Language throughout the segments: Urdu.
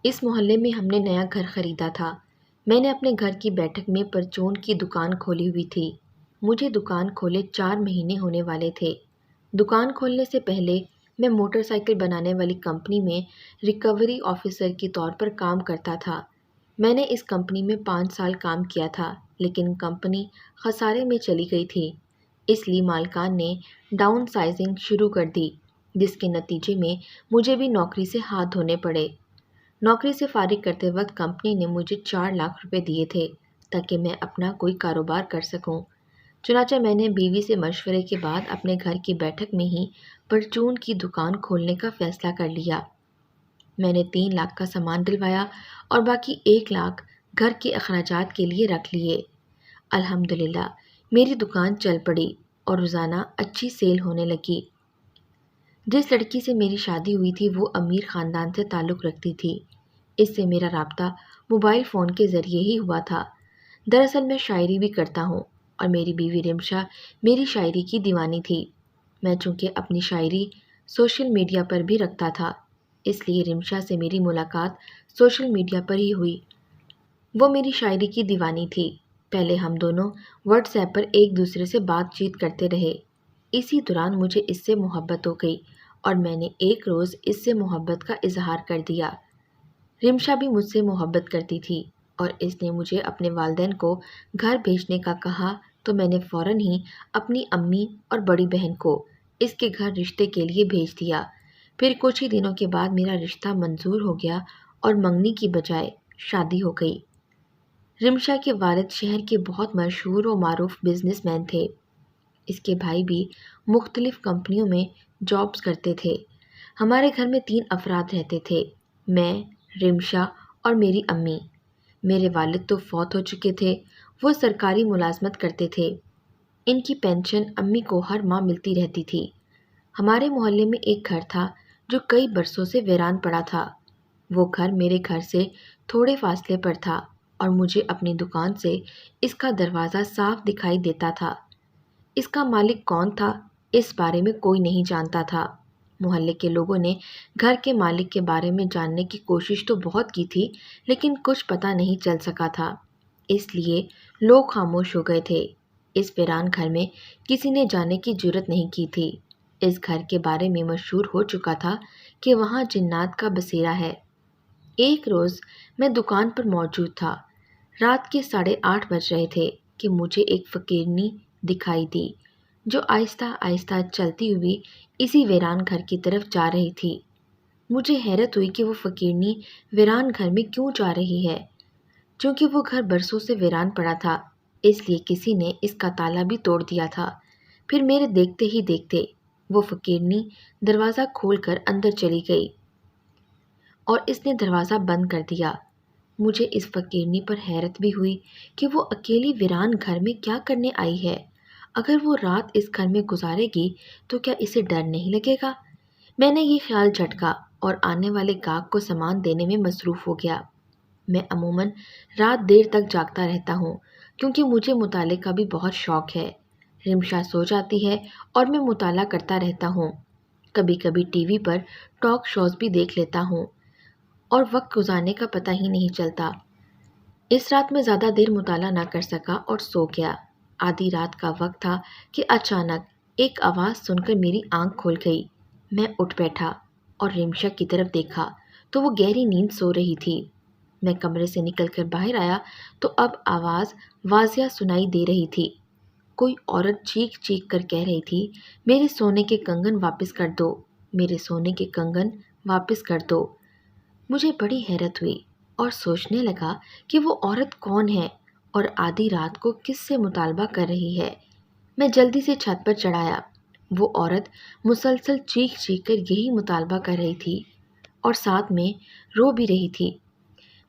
اس محلے میں ہم نے نیا گھر خریدا تھا۔ میں نے اپنے گھر کی بیٹھک میں پرچون کی دکان کھولی ہوئی تھی۔ مجھے دکان کھولے 4 مہینے ہونے والے تھے۔ دکان کھولنے سے پہلے میں موٹر سائیکل بنانے والی کمپنی میں ریکوری آفیسر کے طور پر کام کرتا تھا۔ میں نے اس کمپنی میں 5 سال کام کیا تھا، لیکن کمپنی خسارے میں چلی گئی تھی۔ اس لیے مالکان نے ڈاؤن سائزنگ شروع کر دی، جس کے نتیجے میں مجھے بھی نوکری سے ہاتھ دھونے پڑے۔ نوکری سے فارغ کرتے وقت کمپنی نے مجھے 4 لاکھ روپے دیے تھے تاکہ میں اپنا کوئی کاروبار کر سکوں۔ چنانچہ میں نے بیوی سے مشورے کے بعد اپنے گھر کی بیٹھک میں ہی پرچون کی دکان کھولنے کا فیصلہ کر لیا۔ میں نے 3 لاکھ کا سامان ڈلوایا اور باقی 1 لاکھ گھر کے اخراجات کے لیے رکھ لیے۔ الحمدللہ میری دکان چل پڑی اور روزانہ اچھی سیل ہونے لگی۔ جس لڑکی سے میری شادی ہوئی تھی وہ امیر خاندان سے تعلق رکھتی تھی۔ اس سے میرا رابطہ موبائل فون کے ذریعے ہی ہوا تھا۔ دراصل میں شاعری بھی کرتا ہوں اور میری بیوی رمشا میری شاعری کی دیوانی تھی۔ میں چونکہ اپنی شاعری سوشل میڈیا پر بھی رکھتا تھا، اس لیے رمشا سے میری ملاقات سوشل میڈیا پر ہی ہوئی۔ وہ میری شاعری کی دیوانی تھی۔ پہلے ہم دونوں واٹس ایپ پر ایک دوسرے سے بات چیت کرتے رہے۔ اسی دوران مجھے اس سے محبت ہو گئی اور میں نے ایک روز اس سے محبت کا اظہار کر دیا۔ رمشا بھی مجھ سے محبت کرتی تھی اور اس نے مجھے اپنے والدین کو گھر بھیجنے کا کہا تو میں نے فوراً ہی اپنی امی اور بڑی بہن کو اس کے گھر رشتے کے لیے بھیج دیا۔ پھر کچھ ہی دنوں کے بعد میرا رشتہ منظور ہو گیا اور منگنی کی بجائے شادی ہو گئی۔ رمشا کے والد شہر کے بہت مشہور و معروف بزنس مین تھے۔ اس کے بھائی بھی مختلف کمپنیوں میں جابز کرتے تھے۔ ہمارے گھر میں 3 افراد رہتے تھے، میں، رمشا اور میری امی۔ میرے والد تو فوت ہو چکے تھے، وہ سرکاری ملازمت کرتے تھے۔ ان کی پینشن امی کو ہر ماہ ملتی رہتی تھی۔ ہمارے محلے میں ایک گھر تھا جو کئی برسوں سے ویران پڑا تھا۔ وہ گھر میرے گھر سے تھوڑے فاصلے پر تھا اور مجھے اپنی دکان سے اس کا دروازہ صاف دکھائی دیتا تھا۔ اس کا مالک کون تھا اس بارے میں کوئی نہیں جانتا تھا۔ محلے کے لوگوں نے گھر کے مالک کے بارے میں جاننے کی کوشش تو بہت کی تھی، لیکن کچھ پتہ نہیں چل سکا تھا، اس لیے لوگ خاموش ہو گئے تھے۔ اس ویران گھر میں کسی نے جانے کی جرات نہیں کی تھی۔ اس گھر کے بارے میں مشہور ہو چکا تھا کہ وہاں جنات کا بسیرا ہے۔ ایک روز میں دکان پر موجود تھا۔ رات کے 8:30 بج رہے تھے کہ مجھے ایک فقیرنی دکھائی دی جو آہستہ آہستہ چلتی ہوئی اسی ویران گھر کی طرف جا رہی تھی۔ مجھے حیرت ہوئی کہ وہ فقیرنی ویران گھر میں کیوں جا رہی ہے۔ چونکہ وہ گھر برسوں سے ویران پڑا تھا، اس لیے کسی نے اس کا تالا بھی توڑ دیا تھا۔ پھر میرے دیکھتے ہی دیکھتے وہ فقیرنی دروازہ کھول کر اندر چلی گئی اور اس نے دروازہ بند کر دیا۔ مجھے اس فقیرنی پر حیرت بھی ہوئی کہ وہ اکیلی ویران گھر میں کیا کرنے آئی ہے۔ اگر وہ رات اس گھر میں گزارے گی تو کیا اسے ڈر نہیں لگے گا؟ میں نے یہ خیال جھٹکا اور آنے والے گاہک کو سامان دینے میں مصروف ہو گیا۔ میں عموماً رات دیر تک جاگتا رہتا ہوں کیونکہ مجھے مطالعے کا بھی بہت شوق ہے۔ رمشا سو جاتی ہے اور میں مطالعہ کرتا رہتا ہوں۔ کبھی کبھی ٹی وی پر ٹاک شوز بھی دیکھ لیتا ہوں اور وقت گزارنے کا پتہ ہی نہیں چلتا۔ اس رات میں زیادہ دیر مطالعہ نہ کر سکا اور سو گیا۔ آدھی رات کا وقت تھا کہ اچانک ایک آواز سن کر میری آنکھ کھل گئی۔ میں اٹھ بیٹھا اور رمشا کی طرف دیکھا تو وہ گہری نیند سو رہی تھی۔ میں کمرے سے نکل کر باہر آیا تو اب آواز واضح سنائی دے رہی تھی۔ کوئی عورت چیخ چیخ کر کہہ رہی تھی، میرے سونے کے کنگن واپس کر دو، میرے سونے کے کنگن واپس کر دو۔ مجھے بڑی حیرت ہوئی اور سوچنے لگا کہ وہ عورت کون ہے اور آدھی رات کو کس سے مطالبہ کر رہی ہے۔ میں جلدی سے چھت پر چڑھ آیا۔ وہ عورت مسلسل چیخ چیخ کر یہی مطالبہ کر رہی تھی اور ساتھ میں رو بھی رہی تھی۔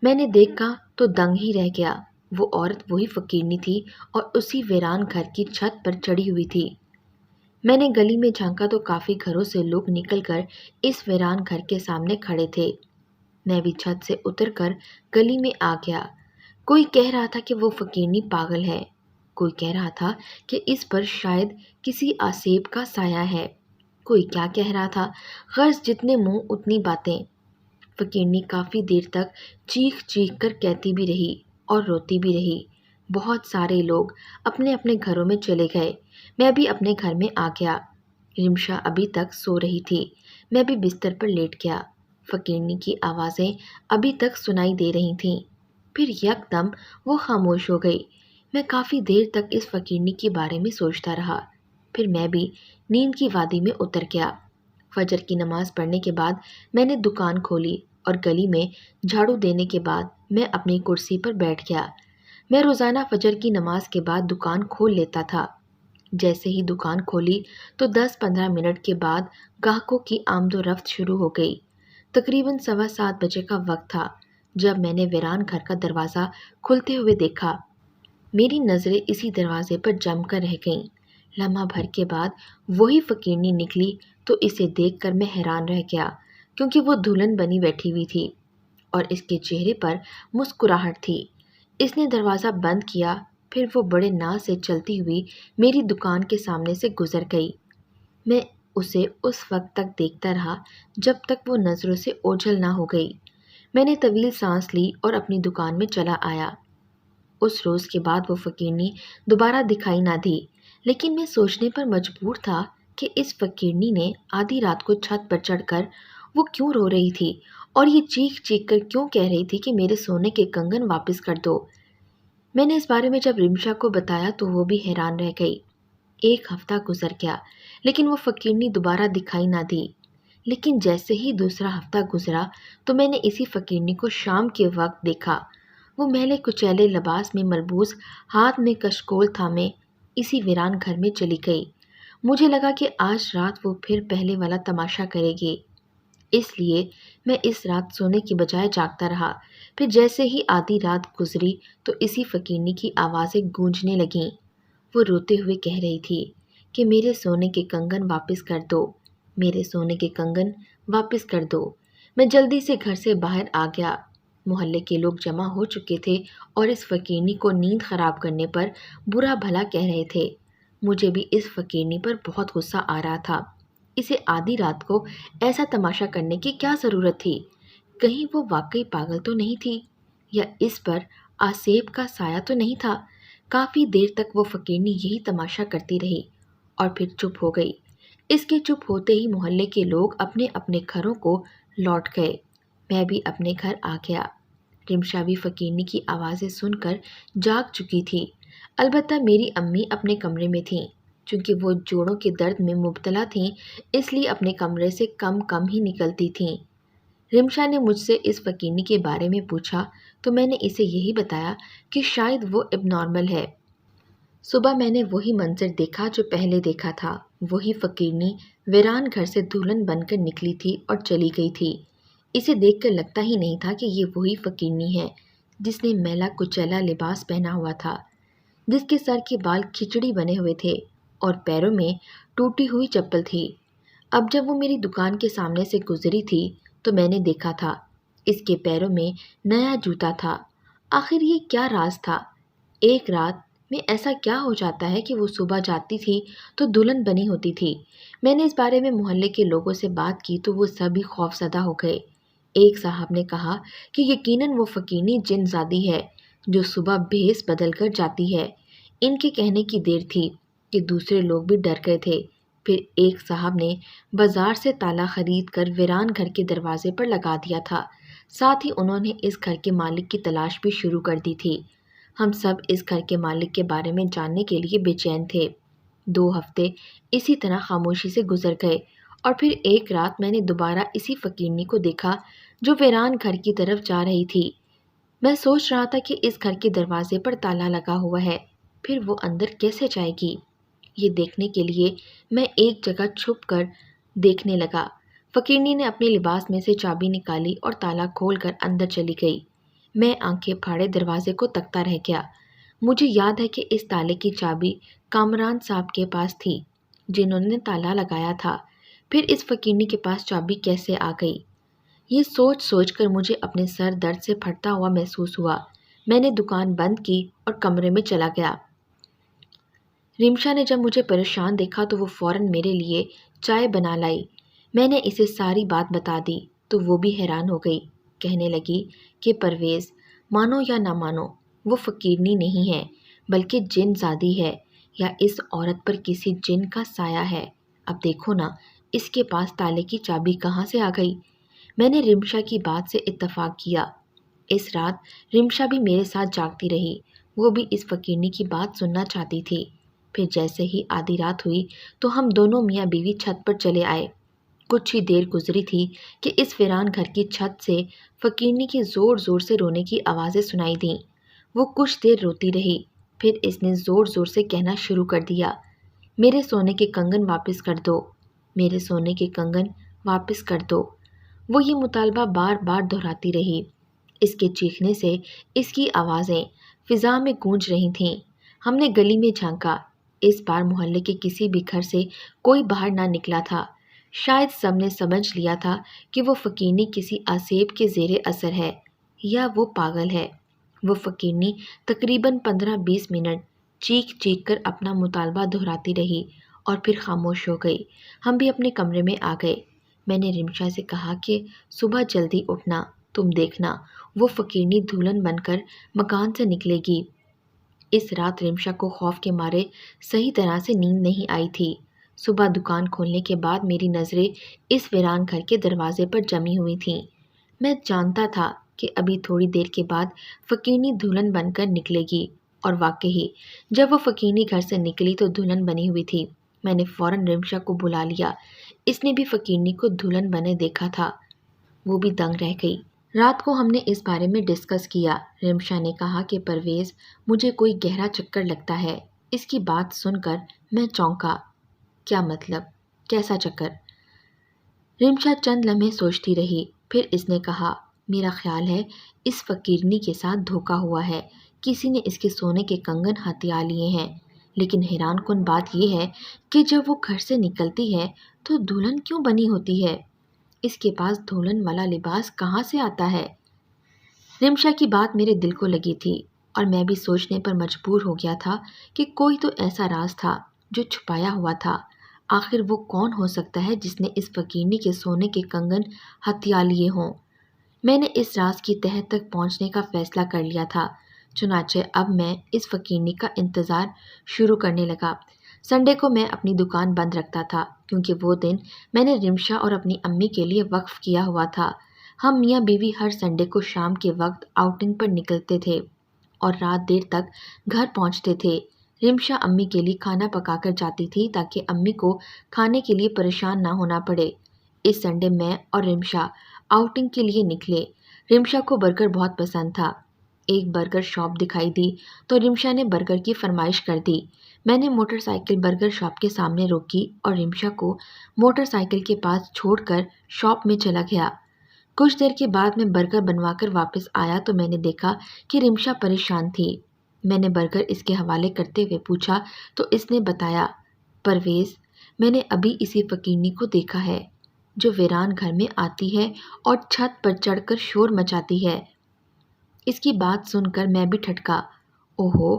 میں نے دیکھا تو دنگ ہی رہ گیا۔ وہ عورت وہی فقیرنی تھی اور اسی ویران گھر کی چھت پر چڑھی ہوئی تھی۔ میں نے گلی میں جھانکا تو کافی گھروں سے لوگ نکل کر اس ویران گھر کے سامنے کھڑے تھے۔ میں بھی چھت سے اتر کر گلی میں آ گیا۔ کوئی کہہ رہا تھا کہ وہ فقیرنی پاگل ہے، کوئی کہہ رہا تھا کہ اس پر شاید کسی آسیب کا سایہ ہے، کوئی کیا کہہ رہا تھا، غرض جتنے منہ اتنی باتیں۔ فقیرنی کافی دیر تک چیخ چیخ کر کہتی بھی رہی اور روتی بھی رہی۔ بہت سارے لوگ اپنے اپنے گھروں میں چلے گئے، میں بھی اپنے گھر میں آ گیا۔ رمشا ابھی تک سو رہی تھی، میں بھی بستر پر لیٹ گیا۔ فقیرنی کی آوازیں ابھی تک سنائی دے رہی تھیں، پھر یکدم وہ خاموش ہو گئی۔ میں کافی دیر تک اس فقیرنی کے بارے میں سوچتا رہا، پھر میں بھی نیند کی وادی میں اتر گیا۔ فجر کی نماز پڑھنے کے بعد میں نے دکان کھولی اور گلی میں جھاڑو دینے کے بعد میں اپنی کرسی پر بیٹھ گیا۔ میں روزانہ فجر کی نماز کے بعد دکان کھول لیتا تھا۔ جیسے ہی دکان کھولی تو 10-15 منٹ کے بعد گاہکوں کی آمد و رفت شروع ہو گئی۔ تقریباً 7:15 بجے کا وقت تھا جب میں نے ویران گھر کا دروازہ کھلتے ہوئے دیکھا۔ میری نظریں اسی دروازے پر جم کر رہ گئیں۔ لمحہ بھر کے بعد وہی فقیرنی نکلی تو اسے دیکھ کر میں حیران رہ گیا، کیونکہ وہ دلہن بنی بیٹھی ہوئی تھی اور اس کے چہرے پر مسکراہٹ تھی۔ اس نے دروازہ بند کیا، پھر وہ بڑے ناز سے چلتی ہوئی میری دکان کے سامنے سے گزر گئی۔ میں اسے اس وقت تک دیکھتا رہا جب تک وہ نظروں سے اوجھل نہ ہو گئی۔ میں نے طویل سانس لی اور اپنی دکان میں چلا آیا۔ اس روز کے بعد وہ فقیرنی دوبارہ دکھائی نہ دی، لیکن میں سوچنے پر مجبور تھا کہ اس فقیرنی نے آدھی رات کو چھت پر چڑھ کر وہ کیوں رو رہی تھی اور یہ چیخ چیخ کر کیوں کہہ رہی تھی کہ میرے سونے کے کنگن واپس کر دو۔ میں نے اس بارے میں جب رمشا کو بتایا تو وہ بھی حیران رہ گئی۔ 1 ہفتہ گزر گیا لیکن وہ فقیرنی دوبارہ دکھائی نہ دی۔ لیکن جیسے ہی دوسرا ہفتہ گزرا تو میں نے اسی فقیرنی کو شام کے وقت دیکھا۔ وہ میلے کچیلے لباس میں ملبوس، ہاتھ میں کشکول تھامے اسی ویران گھر میں چلی گئی۔ مجھے لگا کہ آج رات وہ پھر پہلے والا تماشا کرے گی، اس لیے میں اس رات سونے کی بجائے جاگتا رہا۔ پھر جیسے ہی آدھی رات گزری تو اسی فقیرنی کی آوازیں گونجنے لگیں۔ وہ روتے ہوئے کہہ رہی تھی کہ میرے سونے کے کنگن واپس کر دو، میرے سونے کے کنگن واپس کر دو۔ میں جلدی سے گھر سے باہر آ گیا۔ محلے کے لوگ جمع ہو چکے تھے اور اس فقیرنی کو نیند خراب کرنے پر برا بھلا کہہ رہے تھے۔ مجھے بھی اس فقیرنی پر بہت غصہ آ رہا تھا۔ اسے آدھی رات کو ایسا تماشا کرنے کی کیا ضرورت تھی؟ کہیں وہ واقعی پاگل تو نہیں تھی، یا اس پر آسیب کا سایہ تو نہیں تھا؟ کافی دیر تک وہ فقیرنی یہی تماشا کرتی رہی اور پھر چپ ہو گئی۔ اس کے چپ ہوتے ہی محلے کے لوگ اپنے اپنے گھروں کو لوٹ گئے۔ میں بھی اپنے گھر آ گیا۔ رمشا بھی فقیرنی کی آوازیں سن کر جاگ چکی تھی، البتہ میری امی اپنے کمرے میں تھیں۔ چونکہ وہ جوڑوں کے درد میں مبتلا تھیں، اس لیے اپنے کمرے سے کم کم ہی نکلتی تھیں۔ رمشا نے مجھ سے اس فقیرنی کے بارے میں پوچھا تو میں نے اسے یہی بتایا کہ شاید وہ اب نارمل ہے۔ صبح میں نے وہی منظر دیکھا جو پہلے دیکھا تھا۔ وہی فقیرنی ویران گھر سے دلہن بن کر نکلی تھی اور چلی گئی تھی۔ اسے دیکھ کر لگتا ہی نہیں تھا کہ یہ وہی فقیرنی ہے جس نے میلا کچیلا لباس پہنا ہوا تھا، جس کے سر کے بال کھچڑی بنے ہوئے تھے اور پیروں میں ٹوٹی ہوئی چپل تھی۔ اب جب وہ میری دکان کے سامنے سے گزری تھی تو میں نے دیکھا تھا اس کے پیروں میں نیا جوتا تھا۔ آخر یہ کیا راز تھا؟ ایک رات میں ایسا کیا ہو جاتا ہے کہ وہ صبح جاتی تھی تو دلہن بنی ہوتی تھی؟ میں نے اس بارے میں محلے کے لوگوں سے بات کی تو وہ سبھی خوف زدہ ہو گئے۔ ایک صاحب نے کہا کہ یقیناً وہ فقیرنی جن زادی ہے جو صبح بھیس بدل کر جاتی ہے۔ ان کے کہنے کی دیر تھی کہ دوسرے لوگ بھی ڈر گئے تھے۔ پھر ایک صاحب نے بازار سے تالا خرید کر ویران گھر کے دروازے پر لگا دیا تھا، ساتھ ہی انہوں نے اس گھر کے مالک کی تلاش بھی شروع کر دی تھی۔ ہم سب اس گھر کے مالک کے بارے میں جاننے کے لیے بے چین تھے۔ 2 ہفتے اسی طرح خاموشی سے گزر گئے اور پھر ایک رات میں نے دوبارہ اسی فقیرنی کو دیکھا جو ویران گھر کی طرف جا رہی تھی۔ میں سوچ رہا تھا کہ اس گھر کے دروازے پر تالا لگا ہوا ہے، پھر وہ اندر کیسے جائے گی؟ یہ دیکھنے کے لیے میں ایک جگہ چھپ کر دیکھنے لگا۔ فقیرنی نے اپنے لباس میں سے چابی نکالی اور تالا کھول کر اندر چلی گئی۔ میں آنکھیں پھاڑے دروازے کو تکتا رہ گیا۔ مجھے یاد ہے کہ اس تالے کی چابی کامران صاحب کے پاس تھی جنہوں نے تالا لگایا تھا۔ پھر اس فقیرنی کے پاس چابی کیسے آ گئی؟ یہ سوچ سوچ کر مجھے اپنے سر درد سے پھٹتا ہوا محسوس ہوا۔ میں نے دکان بند کی اور کمرے میں چلا گیا۔ رمشا نے جب مجھے پریشان دیکھا تو وہ فوراً میرے لیے چائے بنا لائی۔ میں نے اسے ساری بات بتا دی۔ تو وہ بھی حیران ہو گئی، کہنے لگی کہ پرویز، مانو یا نہ مانو، وہ فقیرنی نہیں ہے بلکہ جن زادی ہے، یا اس عورت پر کسی جن کا سایہ ہے۔ اب دیکھو نا، اس کے پاس تالے کی چابی کہاں سے آ گئی؟ میں نے رمشا کی بات سے اتفاق کیا۔ اس رات رمشا بھی میرے ساتھ جاگتی رہی، وہ بھی اس فقیرنی کی بات سننا چاہتی تھی۔ پھر جیسے ہی آدھی رات ہوئی تو ہم دونوں میاں بیوی چھت پر چلے آئے۔ کچھ ہی دیر گزری تھی کہ اس ویران گھر کی چھت سے فقیرنی کی زور زور سے رونے کی آوازیں سنائی دیں۔ وہ کچھ دیر روتی رہی، پھر اس نے زور زور سے کہنا شروع کر دیا، میرے سونے کے کنگن واپس کر دو، میرے سونے کے کنگن واپس کر دو۔ وہ یہ مطالبہ بار بار دہراتی رہی۔ اس کے چیخنے سے اس کی آوازیں فضا میں گونج رہی تھیں۔ ہم نے گلی میں جھانکا، اس بار محلے کے کسی بھی گھر سے کوئی باہر نہ نکلا تھا۔ شاید سب نے سمجھ لیا تھا کہ وہ فقیرنی کسی آسیب کے زیر اثر ہے یا وہ پاگل ہے۔ وہ فقیرنی تقریباً 15-20 منٹ چیخ چیخ کر اپنا مطالبہ دہراتی رہی اور پھر خاموش ہو گئی۔ ہم بھی اپنے کمرے میں آ گئے۔ میں نے رمشا سے کہا کہ صبح جلدی اٹھنا، تم دیکھنا وہ فقیرنی دلہن بن کر مکان سے نکلے گی۔ اس رات رمشا کو خوف کے مارے صحیح طرح سے نیند نہیں آئی تھی۔ صبح دکان کھولنے کے بعد میری نظریں اس ویران گھر کے دروازے پر جمی ہوئی تھیں۔ میں جانتا تھا کہ ابھی تھوڑی دیر کے بعد فقیرنی دلہن بن کر نکلے گی، اور واقعی جب وہ فقیرنی گھر سے نکلی تو دلہن بنی ہوئی تھی۔ میں نے فوراً رمشا کو بلا لیا، اس نے بھی فقیرنی کو دلہن بنے دیکھا تھا، وہ بھی دنگ رہ گئی۔ رات کو ہم نے اس بارے میں ڈسکس کیا۔ رمشا نے کہا کہ پرویز، مجھے کوئی گہرا چکر لگتا ہے۔ اس کی بات سن کر میں چونکا۔ کیا مطلب؟ کیسا چکر؟ رمشا چند لمحے سوچتی رہی، پھر اس نے کہا، میرا خیال ہے اس فقیرنی کے ساتھ دھوکا ہوا ہے، کسی نے اس کے سونے کے کنگن ہتھیا لیے ہیں۔ لیکن حیران کن بات یہ ہے کہ جب وہ گھر سے نکلتی ہے تو دلہن کیوں بنی ہوتی ہے؟ اس کے پاس دلہن والا لباس کہاں سے آتا ہے؟ رمشا کی بات میرے دل کو لگی تھی، اور میں بھی سوچنے پر مجبور ہو گیا تھا کہ کوئی تو ایسا راز تھا جو چھپایا ہوا تھا۔ آخر وہ کون ہو سکتا ہے جس نے اس فقیرنی کے سونے کے کنگن ہتھیا لیے ہوں؟ میں نے اس راز کی تہہ تک پہنچنے کا فیصلہ کر لیا تھا۔ چنانچہ اب میں اس فقیرنی کا انتظار شروع کرنے لگا۔ سنڈے کو میں اپنی دکان بند رکھتا تھا، کیونکہ وہ دن میں نے رمشا اور اپنی امی کے لیے وقف کیا ہوا تھا۔ ہم میاں بیوی ہر سنڈے کو شام کے وقت آؤٹنگ پر نکلتے تھے اور رات دیر تک گھر پہنچتے تھے۔ رمشا امی کے لیے کھانا پکا کر جاتی تھی تاکہ امی کو کھانے کے لیے پریشان نہ ہونا پڑے۔ اس سنڈے میں اور رمشا آؤٹنگ کے لیے نکلے۔ رمشا کو برگر بہت پسند تھا۔ ایک برگر شاپ دکھائی دی تو رمشا نے برگر کی فرمائش کر دی۔ میں نے موٹر سائیکل برگر شاپ کے سامنے روکی اور رمشا کو موٹر سائیکل کے پاس چھوڑ کر شاپ میں چلا گیا۔ کچھ دیر کے بعد میں برگر بنوا کر واپس آیا تو میں نے دیکھا کہ رمشا پریشان تھی۔ میں نے برگر اس کے حوالے کرتے ہوئے پوچھا تو اس نے بتایا، پرویز، میں نے ابھی اسی فقیرنی کو دیکھا ہے جو ویران گھر میں آتی ہے اور چھت پر چڑھ کر شور مچاتی ہے۔ اس کی بات سن کر میں بھی ٹھٹکا۔ اوہو،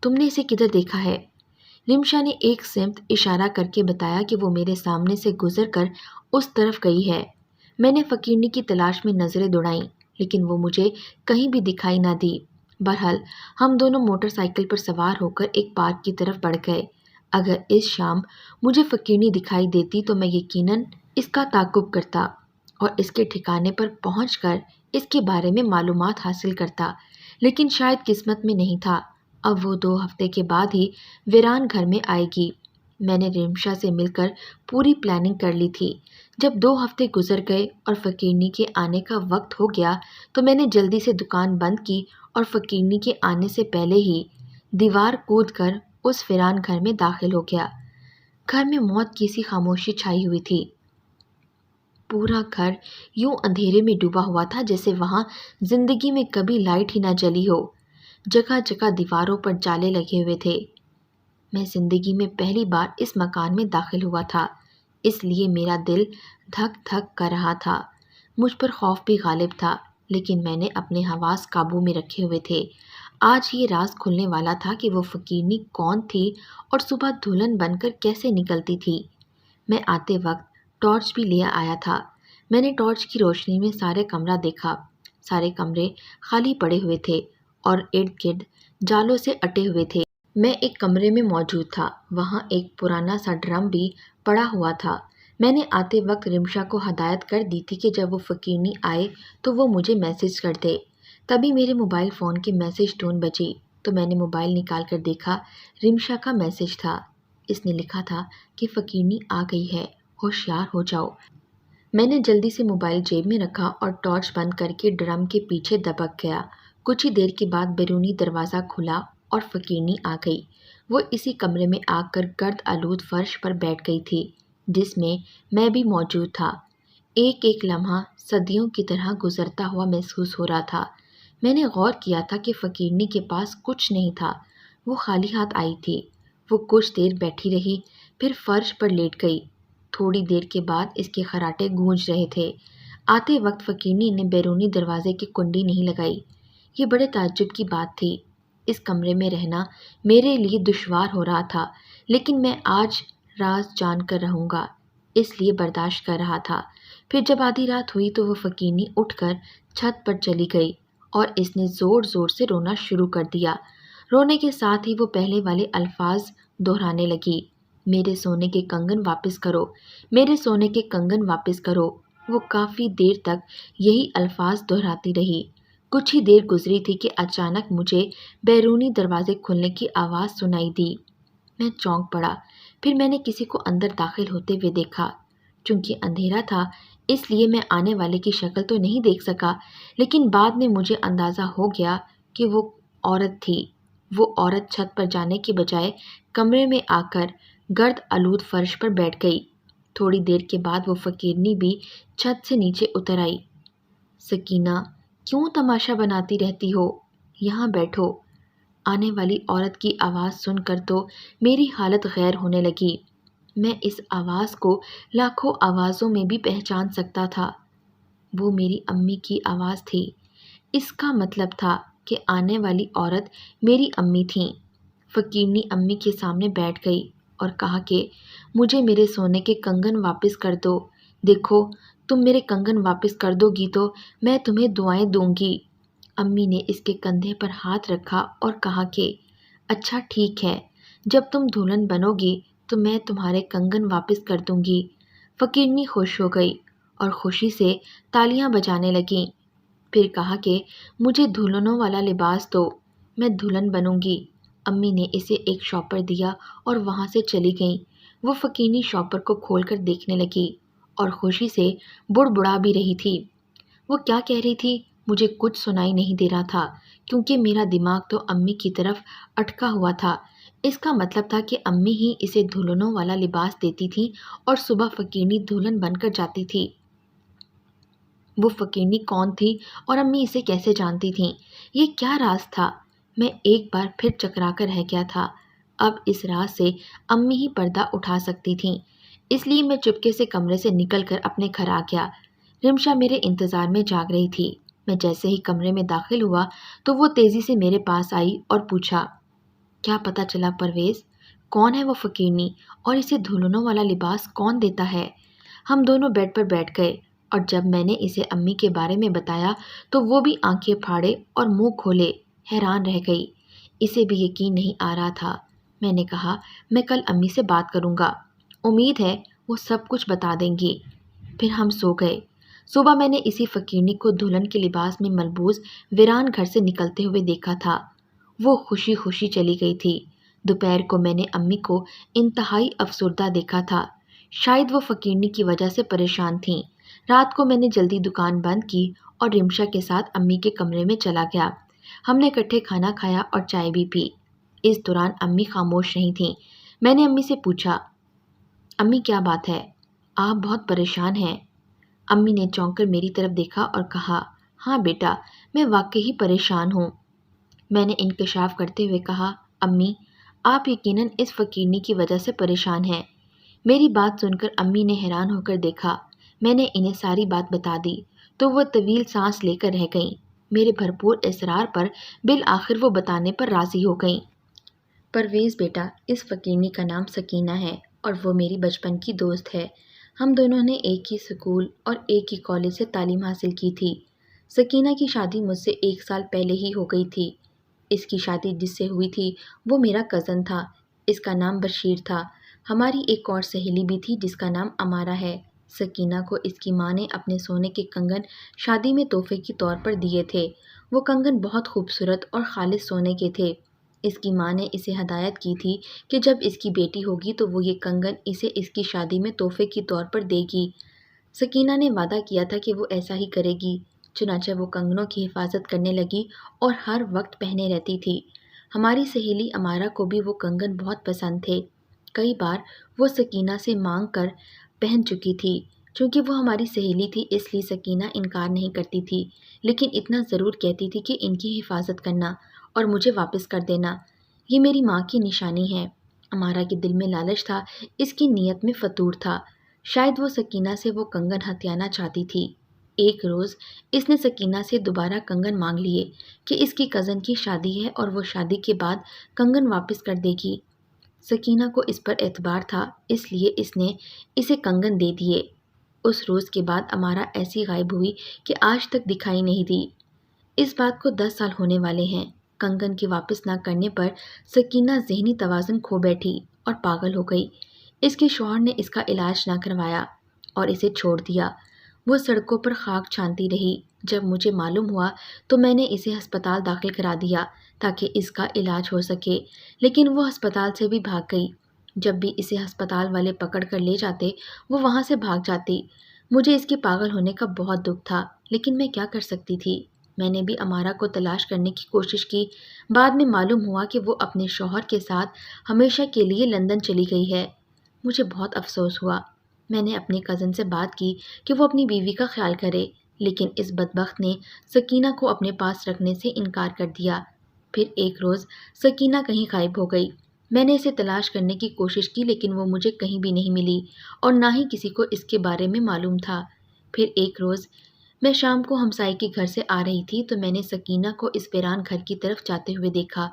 تم نے اسے کدھر دیکھا ہے؟ رمشا نے ایک سمت اشارہ کر کے بتایا کہ وہ میرے سامنے سے گزر کر اس طرف گئی ہے۔ میں نے فقیرنی کی تلاش میں نظریں دوڑائیں، لیکن وہ مجھے کہیں بھی دکھائی نہ دی۔ بہرحال ہم دونوں موٹر سائیکل پر سوار ہو کر ایک پارک کی طرف بڑھ گئے۔ اگر اس شام مجھے فقیرنی دکھائی دیتی تو میں یقیناً اس کا تعاقب کرتا اور اس کے ٹھکانے پر پہنچ کر اس کے بارے میں معلومات حاصل کرتا، لیکن شاید قسمت میں نہیں تھا۔ اب وہ 2 ہفتے کے بعد ہی ویران گھر میں آئے گی۔ میں نے رمشا سے مل کر پوری پلاننگ کر لی تھی۔ جب 2 ہفتے گزر گئے اور فقیرنی کے آنے کا وقت ہو گیا تو میں نے جلدی سے دکان بند کی اور فقیرنی کے آنے سے پہلے ہی دیوار کود کر اس ویران گھر میں داخل ہو گیا۔ گھر میں موت کی سی خاموشی چھائی ہوئی تھی۔ پورا گھر یوں اندھیرے میں ڈوبا ہوا تھا جیسے وہاں زندگی میں کبھی لائٹ ہی نہ جلی ہو۔ جگہ جگہ دیواروں پر جالے لگے ہوئے تھے۔ میں زندگی میں پہلی بار اس مکان میں داخل ہوا تھا، اس لیے میرا دل دھک دھک کر رہا تھا۔ مجھ پر خوف بھی غالب تھا، لیکن میں نے اپنے حواس قابو میں رکھے ہوئے تھے۔ آج یہ راز کھلنے والا تھا کہ وہ فقیرنی کون تھی اور صبح دلہن بن کر کیسے نکلتی تھی۔ میں آتے وقت ٹارچ بھی لے آیا تھا۔ میں نے ٹارچ کی روشنی میں سارے کمرہ دیکھا۔ سارے کمرے خالی پڑے ہوئے تھے اور ارد گرد جالوں سے اٹے ہوئے تھے۔ میں ایک کمرے میں موجود تھا، وہاں ایک پرانا سا ڈرم بھی پڑا ہوا تھا۔ میں نے آتے وقت رمشا کو ہدایت کر دی تھی کہ جب وہ فقیرنی آئے تو وہ مجھے میسج کر دے۔ تبھی میرے موبائل فون کی میسج ٹون بجی تو میں نے موبائل نکال کر دیکھا، رمشا کا میسج تھا۔ اس نے لکھا تھا کہ فقیرنی آ گئی ہے، ہوشیار ہو جاؤ۔ میں نے جلدی سے موبائل جیب میں رکھا اور ٹارچ بند کر کے ڈرم کے پیچھے دبک گیا۔ کچھ ہی دیر کے بعد بیرونی دروازہ کھلا اور فقیرنی آ گئی۔ وہ اسی کمرے میں آ کر گرد آلود فرش پر بیٹھ گئی تھی جس میں بھی موجود تھا۔ ایک ایک لمحہ صدیوں کی طرح گزرتا ہوا محسوس ہو رہا تھا۔ میں نے غور کیا تھا کہ فقیرنی کے پاس کچھ نہیں تھا، وہ خالی ہاتھ آئی تھی۔ وہ کچھ دیر بیٹھی رہی، پھر فرش پر لیٹ گئی۔ تھوڑی دیر کے بعد اس کے خراٹے گونج رہے تھے۔ آتے وقت فقیرنی نے بیرونی دروازے کی کنڈی نہیں لگائی۔ یہ بڑے تعجب کی بات تھی۔ اس کمرے میں رہنا میرے لیے دشوار ہو رہا تھا، لیکن میں آج راز جان کر رہوں گا، اس لیے برداشت کر رہا تھا۔ پھر جب آدھی رات ہوئی تو وہ فقیرنی اٹھ کر چھت پر چلی گئی اور اس نے زور زور سے رونا شروع کر دیا۔ رونے کے ساتھ ہی وہ پہلے والے الفاظ دہرانے لگی، میرے سونے کے کنگن واپس کرو، میرے سونے کے کنگن واپس کرو۔ وہ کافی دیر تک یہی الفاظ دہراتی رہی۔ کچھ ہی دیر گزری تھی کہ اچانک مجھے بیرونی دروازے کھلنے کی آواز سنائی دی۔ میں چونک پڑا، پھر میں نے کسی کو اندر داخل ہوتے ہوئے دیکھا۔ چونکہ اندھیرا تھا اس لیے میں آنے والے کی شکل تو نہیں دیکھ سکا، لیکن بعد میں مجھے اندازہ ہو گیا کہ وہ عورت تھی۔ وہ عورت چھت پر جانے کے بجائے کمرے میں آ کر گرد آلود فرش پر بیٹھ گئی۔ تھوڑی دیر کے بعد وہ فقیرنی بھی چھت سے نیچے اتر آئی۔ سکینہ، کیوں تماشا بناتی رہتی ہو؟ یہاں بیٹھو۔ آنے والی عورت کی آواز سن کر تو میری حالت غیر ہونے لگی۔ میں اس آواز کو لاکھوں آوازوں میں بھی پہچان سکتا تھا۔ وہ میری امی کی آواز تھی۔ اس کا مطلب تھا کہ آنے والی عورت میری امی تھیں۔ فقیرنی امی کے سامنے بیٹھ گئی اور کہا کہ مجھے میرے سونے کے کنگن واپس کر دو۔ دیکھو، تم میرے کنگن واپس کر دو گی تو میں تمہیں دعائیں دوں گی۔ امی نے اس کے کندھے پر ہاتھ رکھا اور کہا کہ اچھا ٹھیک ہے، جب تم دلہن بنو گی تو میں تمہارے کنگن واپس کر دوں گی۔ فقیرنی خوش ہو گئی اور خوشی سے تالیاں بجانے لگیں۔ پھر کہا کہ مجھے دلہنوں والا لباس دو، میں دلہن بنوں گی۔ امی نے اسے ایک شاپر دیا اور وہاں سے چلی گئیں۔ وہ فقیرنی شاپر کو کھول کر دیکھنے لگی اور خوشی سے بڑبڑا بھی رہی تھی۔ وہ کیا کہہ رہی تھی مجھے کچھ سنائی نہیں دے رہا تھا، کیونکہ میرا دماغ تو امی کی طرف اٹکا ہوا تھا۔ اس کا مطلب تھا کہ امی ہی اسے دلہنوں والا لباس دیتی تھی اور صبح فقیرنی دلہن بن کر جاتی تھی۔ وہ فقیرنی کون تھی اور امی اسے کیسے جانتی تھیں؟ یہ کیا راز تھا؟ میں ایک بار پھر چکرا کر رہ گیا تھا۔ اب اس راز سے امی ہی پردہ اٹھا سکتی تھیں، اس لیے میں چپکے سے کمرے سے نکل کر اپنے گھر آ گیا۔ رمشا میرے انتظار میں جاگ رہی تھی۔ میں جیسے ہی کمرے میں داخل ہوا تو وہ تیزی سے میرے پاس آئی اور پوچھا، کیا پتہ چلا پرویز؟ کون ہے وہ فقیرنی اور اسے دلہنوں والا لباس کون دیتا ہے؟ ہم دونوں بیڈ پر بیٹھ گئے اور جب میں نے اسے امی کے بارے میں بتایا تو وہ بھی آنکھیں پھاڑے اور منہ کھولے حیران رہ گئی۔ اسے بھی یقین نہیں آ رہا تھا۔ میں نے کہا میں کل امی سے بات کروں گا، امید ہے وہ سب کچھ بتا دیں گی۔ پھر ہم سو گئے۔ صبح میں نے اسی فقیرنی کو دلہن کے لباس میں ملبوس ویران گھر سے نکلتے ہوئے دیکھا تھا۔ وہ خوشی خوشی چلی گئی تھی۔ دوپہر کو میں نے امی کو انتہائی افسردہ دیکھا تھا۔ شاید وہ فقیرنی کی وجہ سے پریشان تھیں۔ رات کو میں نے جلدی دکان بند کی اور رمشا کے ساتھ امی کے کمرے میں چلا گیا۔ ہم نے اکٹھے کھانا کھایا اور چائے بھی پی۔ اس دوران امی خاموش نہیں تھیں۔ میں نے امی سے پوچھا، امی کیا بات ہے؟ آپ بہت پریشان ہیں۔ امی نے چونک کر میری طرف دیکھا اور کہا، ہاں بیٹا، میں واقعی پریشان ہوں۔ میں نے انکشاف کرتے ہوئے کہا، امی، آپ یقیناً اس فقیرنی کی وجہ سے پریشان ہیں۔ میری بات سن کر امی نے حیران ہو کر دیکھا۔ میں نے انہیں ساری بات بتا دی تو وہ طویل سانس لے کر رہ گئیں۔ میرے بھرپور اصرار پر بالآخر وہ بتانے پر راضی ہو گئیں۔ پرویز بیٹا، اس فقیرنی کا نام سکینہ ہے اور وہ میری بچپن کی دوست ہے۔ ہم دونوں نے ایک ہی اسکول اور ایک ہی کالج سے تعلیم حاصل کی تھی۔ سکینہ کی شادی مجھ سے 1 سال پہلے ہی ہو گئی تھی۔ اس کی شادی جس سے ہوئی تھی وہ میرا کزن تھا۔ اس کا نام بشیر تھا۔ ہماری ایک اور سہیلی بھی تھی جس کا نام امارہ ہے۔ سکینہ کو اس کی ماں نے اپنے سونے کے کنگن شادی میں تحفے کے طور پر دیے تھے۔ وہ کنگن بہت خوبصورت اور خالص سونے کے تھے۔ اس کی ماں نے اسے ہدایت کی تھی کہ جب اس کی بیٹی ہوگی تو وہ یہ کنگن اسے اس کی شادی میں تحفے کے طور پر دے گی۔ سکینہ نے وعدہ کیا تھا کہ وہ ایسا ہی کرے گی۔ چنانچہ وہ کنگنوں کی حفاظت کرنے لگی اور ہر وقت پہنے رہتی تھی۔ ہماری سہیلی امارہ کو بھی وہ کنگن بہت پسند تھے۔ کئی بار وہ سکینہ سے مانگ کر پہن چکی تھی۔ چونکہ وہ ہماری سہیلی تھی اس لیے سکینہ انکار نہیں کرتی تھی، لیکن اتنا ضرور کہتی تھی کہ ان کی حفاظت کرنا اور مجھے واپس کر دینا۔ یہ میری ماں کی نشانی ہے۔ امارہ کے دل میں لالچ تھا، اس کی نیت میں فطور تھا۔ شاید وہ سکینہ سے وہ کنگن ہتھیانا چاہتی تھی۔ ایک روز اس نے سکینہ سے دوبارہ کنگن مانگ لیے کہ اس کی کزن کی شادی ہے اور وہ شادی کے بعد کنگن واپس کر دے گی۔ سکینہ کو اس پر اعتبار تھا، اس لیے اس نے اسے کنگن دے دیے۔ اس روز کے بعد امارہ ایسی غائب ہوئی کہ آج تک دکھائی نہیں دی۔ اس بات کو 10 سال ہونے والے ہیں۔ کنگن کے واپس نہ کرنے پر سکینہ ذہنی توازن کھو بیٹھی اور پاگل ہو گئی۔ اس کے شوہر نے اس کا علاج نہ کروایا اور اسے چھوڑ دیا۔ وہ سڑکوں پر خاک چھانتی رہی۔ جب مجھے معلوم ہوا تو میں نے اسے ہسپتال داخل کرا دیا تاکہ اس کا علاج ہو سکے، لیکن وہ ہسپتال سے بھی بھاگ گئی۔ جب بھی اسے ہسپتال والے پکڑ کر لے جاتے وہ وہاں سے بھاگ جاتی۔ مجھے اس کے پاگل ہونے کا بہت دکھ تھا، لیکن میں کیا کر سکتی تھی؟ میں نے بھی امارہ کو تلاش کرنے کی کوشش کی۔ بعد میں معلوم ہوا کہ وہ اپنے شوہر کے ساتھ ہمیشہ کے لیے لندن چلی گئی ہے۔ مجھے بہت افسوس ہوا۔ میں نے اپنی کزن سے بات کی کہ وہ اپنی بیوی کا خیال کرے، لیکن اس بدبخت نے سکینہ کو اپنے پاس رکھنے سے انکار کر دیا۔ پھر ایک روز سکینہ کہیں غائب ہو گئی۔ میں نے اسے تلاش کرنے کی کوشش کی لیکن وہ مجھے کہیں بھی نہیں ملی اور نہ ہی کسی کو اس کے بارے میں معلوم تھا۔ پھر ایک روز میں شام کو ہمسائے کے گھر سے آ رہی تھی تو میں نے سکینہ کو اس ویران گھر کی طرف جاتے ہوئے دیکھا۔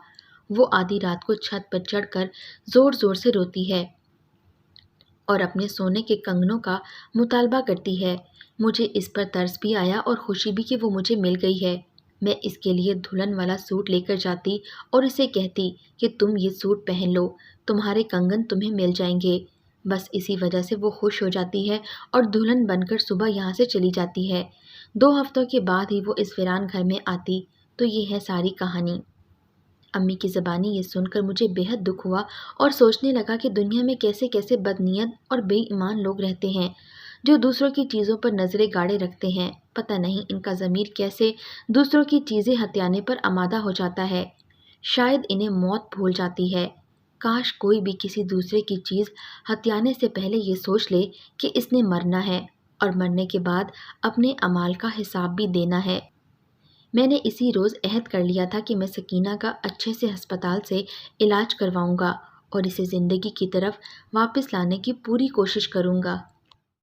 وہ آدھی رات کو چھت پر چڑھ کر زور زور سے روتی ہے اور اپنے سونے کے کنگنوں کا مطالبہ کرتی ہے۔ مجھے اس پر ترس بھی آیا اور خوشی بھی کہ وہ مجھے مل گئی ہے۔ میں اس کے لیے دلہن والا سوٹ لے کر جاتی اور اسے کہتی کہ تم یہ سوٹ پہن لو، تمہارے کنگن تمہیں مل جائیں گے۔ بس اسی وجہ سے وہ خوش ہو جاتی ہے اور دلہن بن کر صبح یہاں سے چلی جاتی ہے۔ 2 ہفتوں کے بعد ہی وہ اس ویران گھر میں آتی۔ تو یہ ہے ساری کہانی۔ امی کی زبانی یہ سن کر مجھے بے حد دکھ ہوا اور سوچنے لگا کہ دنیا میں کیسے کیسے بدنیت اور بے ایمان لوگ رہتے ہیں جو دوسروں کی چیزوں پر نظریں گاڑے رکھتے ہیں۔ پتہ نہیں ان کا ضمیر کیسے دوسروں کی چیزیں ہتھیانے پر آمادہ ہو جاتا ہے۔ شاید انہیں موت بھول جاتی ہے۔ کاش کوئی بھی کسی دوسرے کی چیز ہتھیانے سے پہلے یہ سوچ لے کہ اس نے مرنا ہے اور مرنے کے بعد اپنے اعمال کا حساب بھی دینا ہے۔ میں نے اسی روز عہد کر لیا تھا کہ میں سکینہ کا اچھے سے ہسپتال سے علاج کرواؤں گا اور اسے زندگی کی طرف واپس لانے کی پوری کوشش کروں گا۔